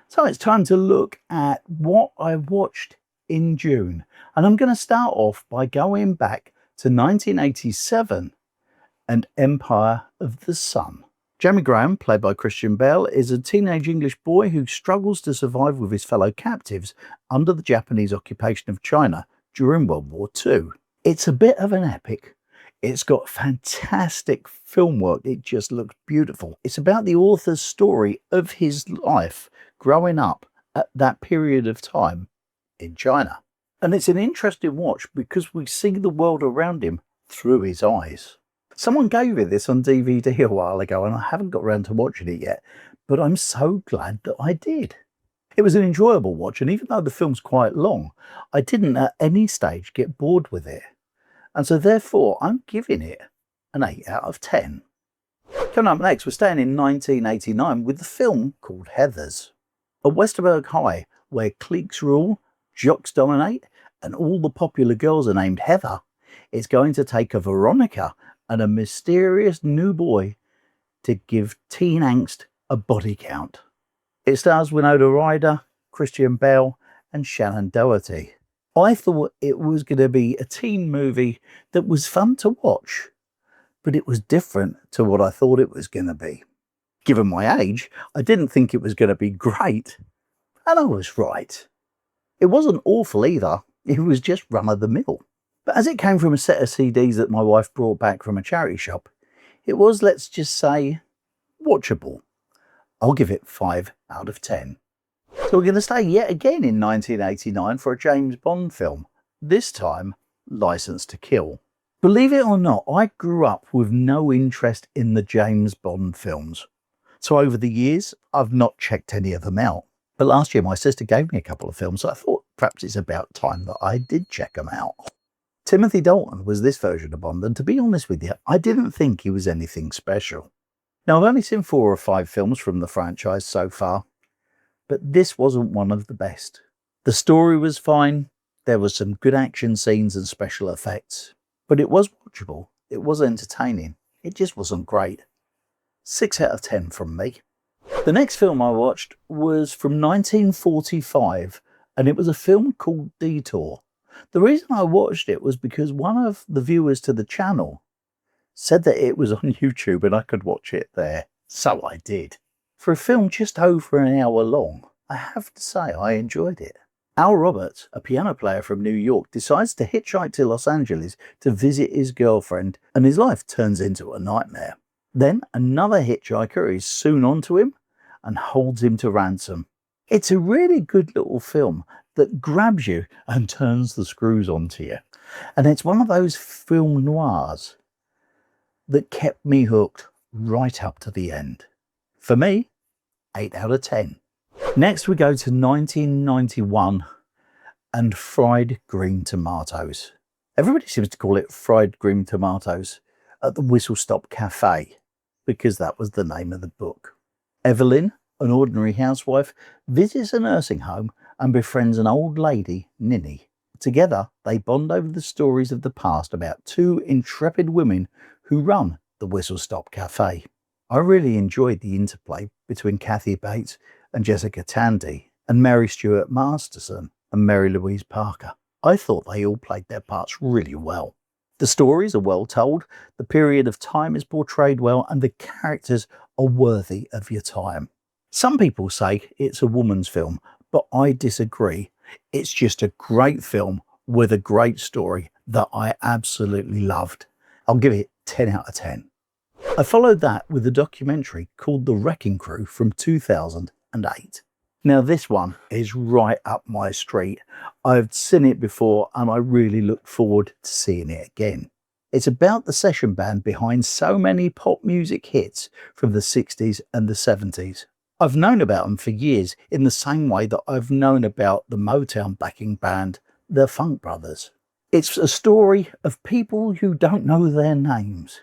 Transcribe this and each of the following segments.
So it's time to look at what I watched in June. And I'm going to start off by going back to 1987 and Empire of the Sun. Jeremy Graham, played by Christian Bale, is a teenage English boy who struggles to survive with his fellow captives under the Japanese occupation of China during World War II. It's a bit of an epic. It's got fantastic film work. It just looks beautiful. It's about the author's story of his life growing up at that period of time in China. And it's an interesting watch because we see the world around him through his eyes. Someone gave me this on DVD a while ago and I haven't got around to watching it yet, but I'm so glad that I did. It was an enjoyable watch, and even though the film's quite long, I didn't at any stage get bored with it. And so therefore, I'm giving it an 8 out of 10. Coming up next, we're staying in 1989 with the film called Heathers. At Westerberg High, where cliques rule, jocks dominate, and all the popular girls are named Heather, it's going to take a Veronica and a mysterious new boy to give teen angst a body count. It stars Winona Ryder, Christian Bale, and Shannon Doherty. I thought it was going to be a teen movie that was fun to watch, but it was different to what I thought it was going to be. Given my age, I didn't think it was going to be great, and I was right. It wasn't awful either, it was just run-of-the-mill. But as it came from a set of CDs that my wife brought back from a charity shop, it was, let's just say, watchable. I'll give it 5 out of 10. So we're going to stay yet again in 1989 for a James Bond film, this time Licence to Kill. Believe it or not, I grew up with no interest in the James Bond films. So over the years, I've not checked any of them out. But last year my sister gave me a couple of films, so I thought perhaps it's about time that I did check them out. Timothy Dalton was this version of Bond, and to be honest with you, I didn't think he was anything special. Now, I've only seen 4 or 5 films from the franchise so far, but this wasn't one of the best. The story was fine, there were some good action scenes and special effects, but it was watchable, it was entertaining, it just wasn't great. 6 out of 10 from me. The next film I watched was from 1945, and it was a film called Detour. The reason I watched it was because one of the viewers to the channel said that it was on YouTube and I could watch it there. So I did. For a film just over an hour long, I have to say I enjoyed it. Al Roberts, a piano player from New York, decides to hitchhike to Los Angeles to visit his girlfriend, and his life turns into a nightmare. Then another hitchhiker is soon onto him and holds him to ransom. It's a really good little film that grabs you and turns the screws onto you. And it's one of those film noirs that kept me hooked right up to the end. For me, 8 out of 10. Next we go to 1991 and Fried Green Tomatoes. Everybody seems to call it Fried Green Tomatoes at the Whistle Stop Cafe because that was the name of the book. Evelyn, an ordinary housewife, visits a nursing home and befriends an old lady, Ninny. Together, they bond over the stories of the past about 2 intrepid women who run the Whistle Stop Cafe. I really enjoyed the interplay between Kathy Bates and Jessica Tandy, and Mary Stuart Masterson and Mary Louise Parker. I thought they all played their parts really well. The stories are well told, the period of time is portrayed well, and the characters are worthy of your time. Some people say it's a woman's film, but I disagree. It's just a great film with a great story that I absolutely loved. I'll give it 10 out of 10. I followed that with a documentary called The Wrecking Crew from 2008. Now this one is right up my street. I've seen it before and I really look forward to seeing it again. It's about the session band behind so many pop music hits from the 60s and the 70s. I've known about them for years in the same way that I've known about the Motown backing band, the Funk Brothers. It's a story of people who don't know their names,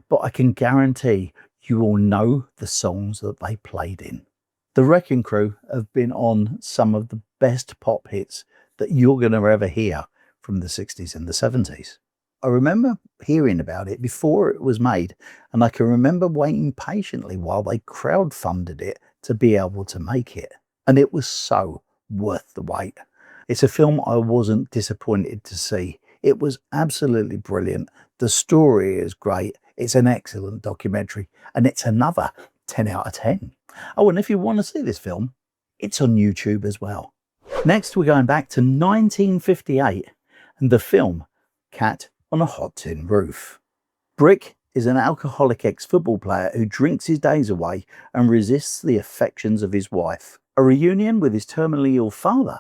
but I can guarantee you will know the songs that they played in. The Wrecking Crew have been on some of the best pop hits that you're going to ever hear from the 60s and the 70s. I remember hearing about it before it was made, and I can remember waiting patiently while they crowdfunded it to be able to make it. and it was so worth the wait. It's a film I wasn't disappointed to see. It was absolutely brilliant. The story is great. It's an excellent documentary, and it's another 10 out of 10. Oh, and if you want to see this film, it's on YouTube as well. Next, we're going back to 1958 and the film Cat on a Hot Tin Roof. Brick is an alcoholic ex-football player who drinks his days away and resists the affections of his wife. A reunion with his terminally ill father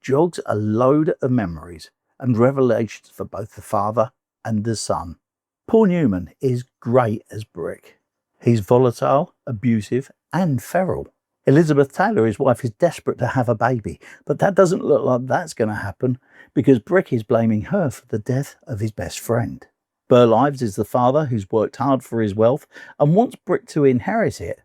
jogs a load of memories and revelations for both the father and the son. Paul Newman is great as Brick. He's volatile, abusive, and feral. Elizabeth Taylor, his wife, is desperate to have a baby, but that doesn't look like that's going to happen because Brick is blaming her for the death of his best friend. Burl Ives is the father who's worked hard for his wealth and wants Brick to inherit it,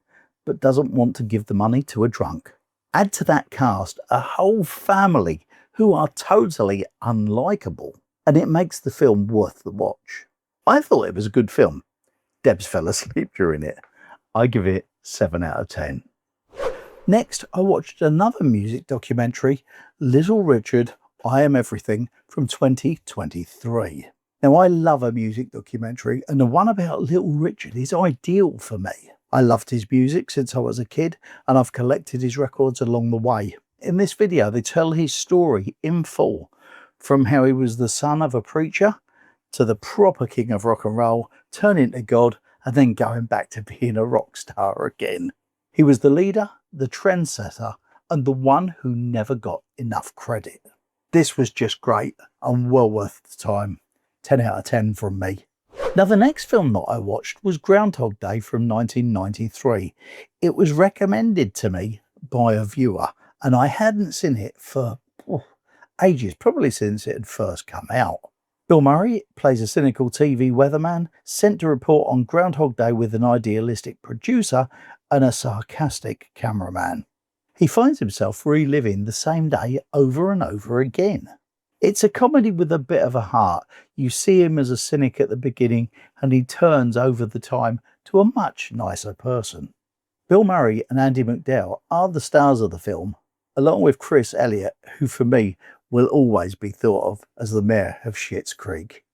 but doesn't want to give the money to a drunk. Add to that cast a whole family who are totally unlikable, and it makes the film worth the watch. I thought it was a good film. Debs fell asleep during it. I give it 7 out of 10. Next, I watched another music documentary, Little Richard, I Am Everything, from 2023. Now, I love a music documentary, and the one about Little Richard is ideal for me. I loved his music since I was a kid, and I've collected his records along the way. In this video, they tell his story in full, from how he was the son of a preacher to the proper king of rock and roll, turning to God, and then going back to being a rock star again. He was the leader, the trendsetter, and the one who never got enough credit. This was just great and well worth the time. 10 out of 10 from me. Now, the next film that I watched was Groundhog Day from 1993. It was recommended to me by a viewer, and I hadn't seen it for ages, probably since it had first come out. Bill Murray plays a cynical TV weatherman sent to report on Groundhog Day with an idealistic producer and a sarcastic cameraman. He finds himself reliving the same day over and over again. It's a comedy with a bit of a heart. You see him as a cynic at the beginning, and he turns over the time to a much nicer person. Bill Murray and Andie MacDowell are the stars of the film, along with Chris Elliott, who for me will always be thought of as the mayor of Schitt's Creek.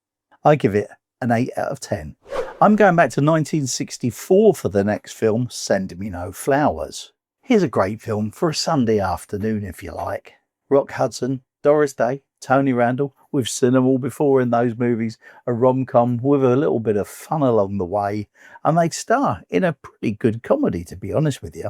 I give it an 8 out of 10. I'm going back to 1964 for the next film, Send Me No Flowers. Here's a great film for a Sunday afternoon, if you like. Rock Hudson, Doris Day, Tony Randall. We've seen them all before in those movies. A rom-com with a little bit of fun along the way, and they star in a pretty good comedy, to be honest with you.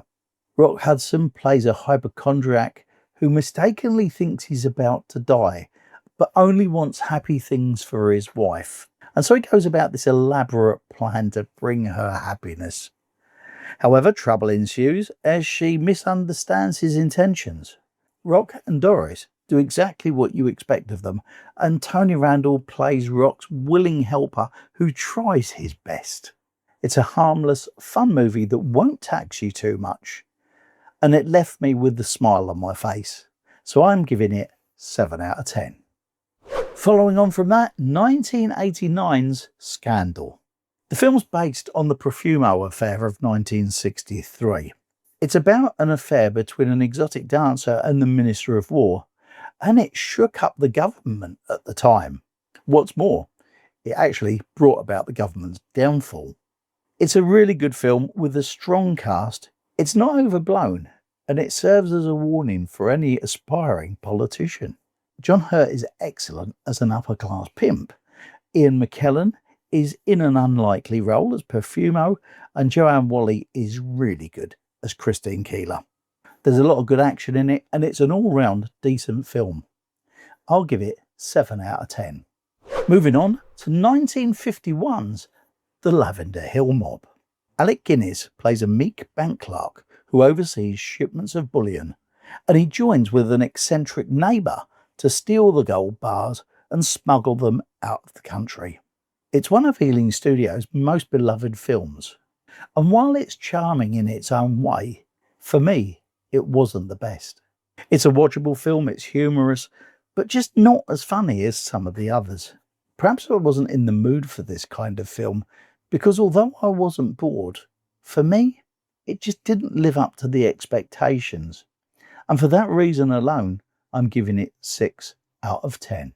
Rock Hudson plays a hypochondriac who mistakenly thinks he's about to die, but only wants happy things for his wife. And so he goes about this elaborate plan to bring her happiness. However, trouble ensues as she misunderstands his intentions. Rock and Doris do exactly what you expect of them, and Tony Randall plays Rock's willing helper who tries his best. It's a harmless, fun movie that won't tax you too much, and it left me with the smile on my face. So I'm giving it 7 out of 10. Following on from that, 1989's Scandal. The film's based on the Profumo affair of 1963. It's about an affair between an exotic dancer and the Minister of War, and it shook up the government at the time. What's more, it actually brought about the government's downfall. It's a really good film with a strong cast. It's not overblown, and it serves as a warning for any aspiring politician. John Hurt is excellent as an upper-class pimp. Ian McKellen is in an unlikely role as Profumo, and Joanne Whalley is really good as Christine Keeler. There's a lot of good action in it, and it's an all-round decent film. I'll give it 7 out of 10. Moving on to 1951's The Lavender Hill Mob. Alec Guinness plays a meek bank clerk who oversees shipments of bullion, and he joins with an eccentric neighbour to steal the gold bars and smuggle them out of the country. It's one of Ealing Studios' most beloved films, and while it's charming in its own way, for me, it wasn't the best. It's a watchable film, it's humorous, but just not as funny as some of the others. Perhaps I wasn't in the mood for this kind of film, because although I wasn't bored, for me, it just didn't live up to the expectations. And for that reason alone, I'm giving it 6 out of 10.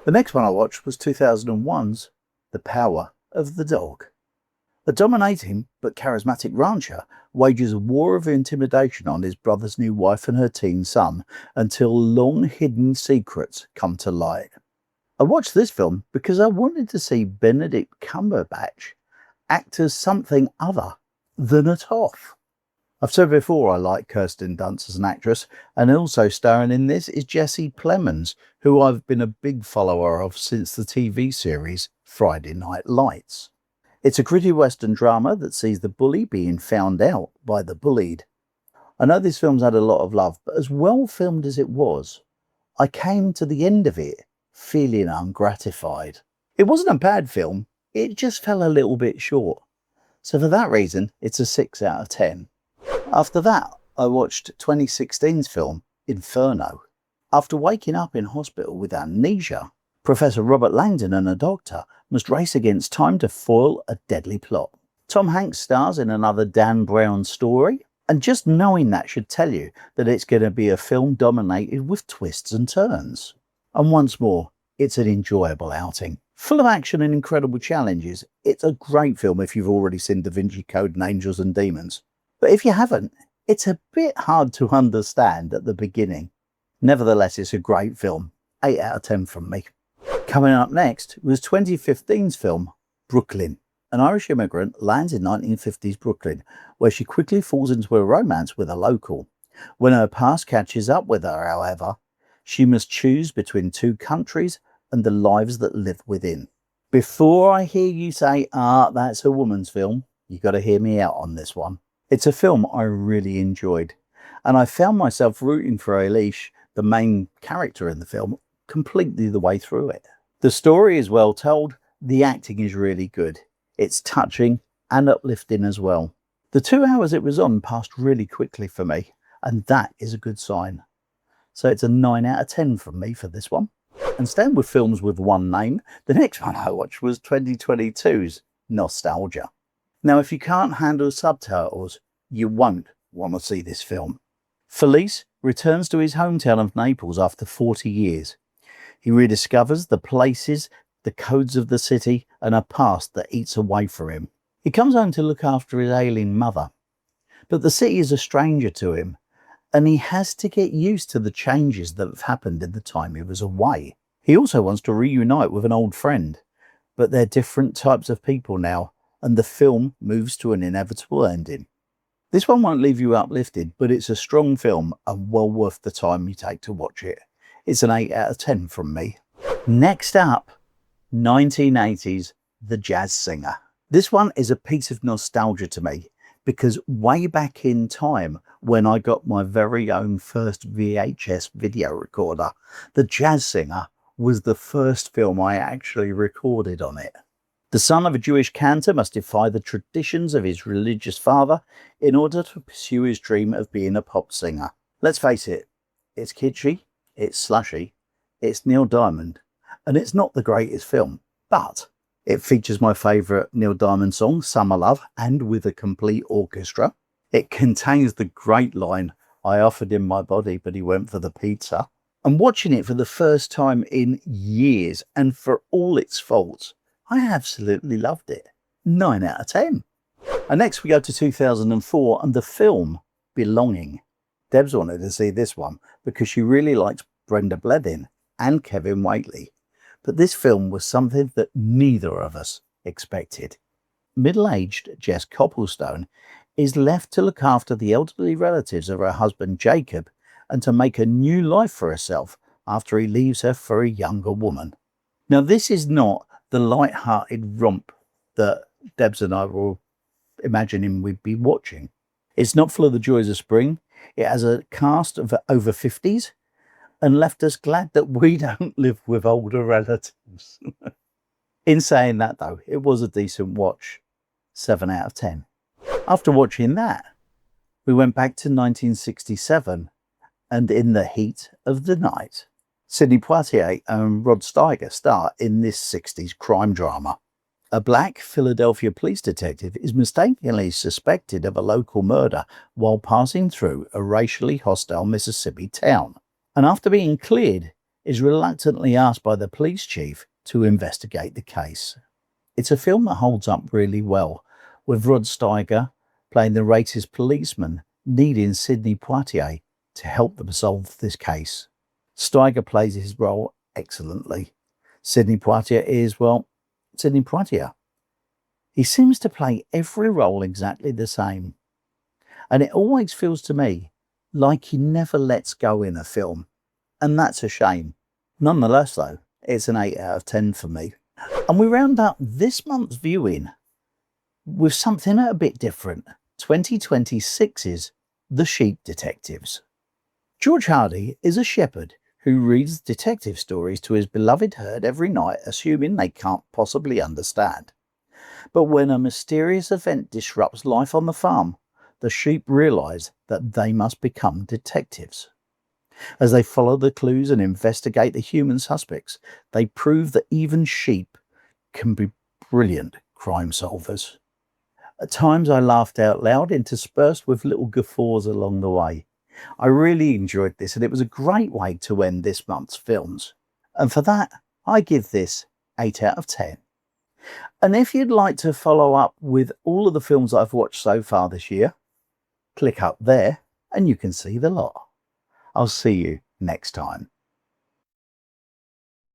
The next one I watched was 2001's The Power of the Dog. A dominating but charismatic rancher wages a war of intimidation on his brother's new wife and her teen son until long-hidden secrets come to light. I watched this film because I wanted to see Benedict Cumberbatch act as something other than a toff. I've said before I like Kirsten Dunst as an actress, and also starring in this is Jesse Plemons, who I've been a big follower of since the TV series Friday Night Lights. It's a gritty Western drama that sees the bully being found out by the bullied. I know this film's had a lot of love, but as well filmed as it was, I came to the end of it feeling ungratified. It wasn't a bad film, it just fell a little bit short. So for that reason, it's a 6 out of 10. After that, I watched 2016's film Inferno. After waking up in hospital with amnesia, Professor Robert Langdon and a doctor must race against time to foil a deadly plot. Tom Hanks stars in another Dan Brown story, and just knowing that should tell you that it's going to be a film dominated with twists and turns. And once more, it's an enjoyable outing. Full of action and incredible challenges, it's a great film if you've already seen Da Vinci Code and Angels and Demons. But if you haven't, it's a bit hard to understand at the beginning. Nevertheless, it's a great film. 8 out of 10 from me. Coming up next was 2015's film Brooklyn. An Irish immigrant lands in 1950s Brooklyn, where she quickly falls into a romance with a local. When her past catches up with her, however, she must choose between two countries and the lives that live within. Before I hear you say, that's a woman's film, you got to hear me out on this one. It's a film I really enjoyed, and I found myself rooting for Eilish, the main character in the film, completely the way through it. The story is well told, the acting is really good. It's touching and uplifting as well. The 2 hours it was on passed really quickly for me, and that is a good sign. So it's a 9 out of 10 from me for this one. And staying with films with one name, the next one I watched was 2022's Nostalgia. Now, if you can't handle subtitles, you won't want to see this film. Felice returns to his hometown of Naples after 40 years. He rediscovers the places, the codes of the city, and a past that eats away for him. He comes home to look after his ailing mother, but the city is a stranger to him, and he has to get used to the changes that have happened in the time he was away. He also wants to reunite with an old friend, but they're different types of people now, and the film moves to an inevitable ending. This one won't leave you uplifted, but it's a strong film and well worth the time you take to watch it. It's an 8 out of 10 from me. Next up, 1980's The Jazz Singer. This one is a piece of nostalgia to me, because way back in time when I got my very own first VHS video recorder, The Jazz Singer was the first film I actually recorded on it. The son of a Jewish cantor must defy the traditions of his religious father in order to pursue his dream of being a pop singer. Let's face it, it's kitschy, it's slushy, it's Neil Diamond, and it's not the greatest film, but it features my favourite Neil Diamond song, Summer Love, and with a complete orchestra. It contains the great line, "I offered him my body, but he went for the pizza." And watching it for the first time in years, and for all its faults, I absolutely loved it. 9 out of 10. And next we go to 2004 and the film Belonging. Debs wanted to see this one because she really liked Brenda Blethyn and Kevin Whately. But this film was something that neither of us expected. Middle-aged Jess Copplestone is left to look after the elderly relatives of her husband Jacob and to make a new life for herself after he leaves her for a younger woman. Now, this is not the light-hearted romp that Debs and I were imagining we'd be watching. It's not full of the joys of spring. It has a cast of over 50s and left us glad that we don't live with older relatives. In saying that, though, it was a decent watch. 7 out of 10. After watching that, we went back to 1967 and In the Heat of the Night. Sidney Poitier and Rod Steiger star in this 60s crime drama. A black Philadelphia police detective is mistakenly suspected of a local murder while passing through a racially hostile Mississippi town, and after being cleared, is reluctantly asked by the police chief to investigate the case. It's a film that holds up really well, with Rod Steiger playing the racist policeman needing Sidney Poitier to help them solve this case. Steiger plays his role excellently. Sidney Poitier is, well, Sidney Poitier. He seems to play every role exactly the same. And it always feels to me like he never lets go in a film. And that's a shame. Nonetheless, though, it's an 8 out of 10 for me. And we round up this month's viewing with something a bit different. 2026's The Sheep Detectives. George Hardy is a shepherd who reads detective stories to his beloved herd every night, assuming they can't possibly understand. But when a mysterious event disrupts life on the farm, the sheep realise that they must become detectives. As they follow the clues and investigate the human suspects, they prove that even sheep can be brilliant crime solvers. At times I laughed out loud, interspersed with little guffaws along the way. I really enjoyed this, and it was a great way to end this month's films. And for that, I give this 8 out of 10. And if you'd like to follow up with all of the films I've watched so far this year, click up there and you can see the lot. I'll see you next time.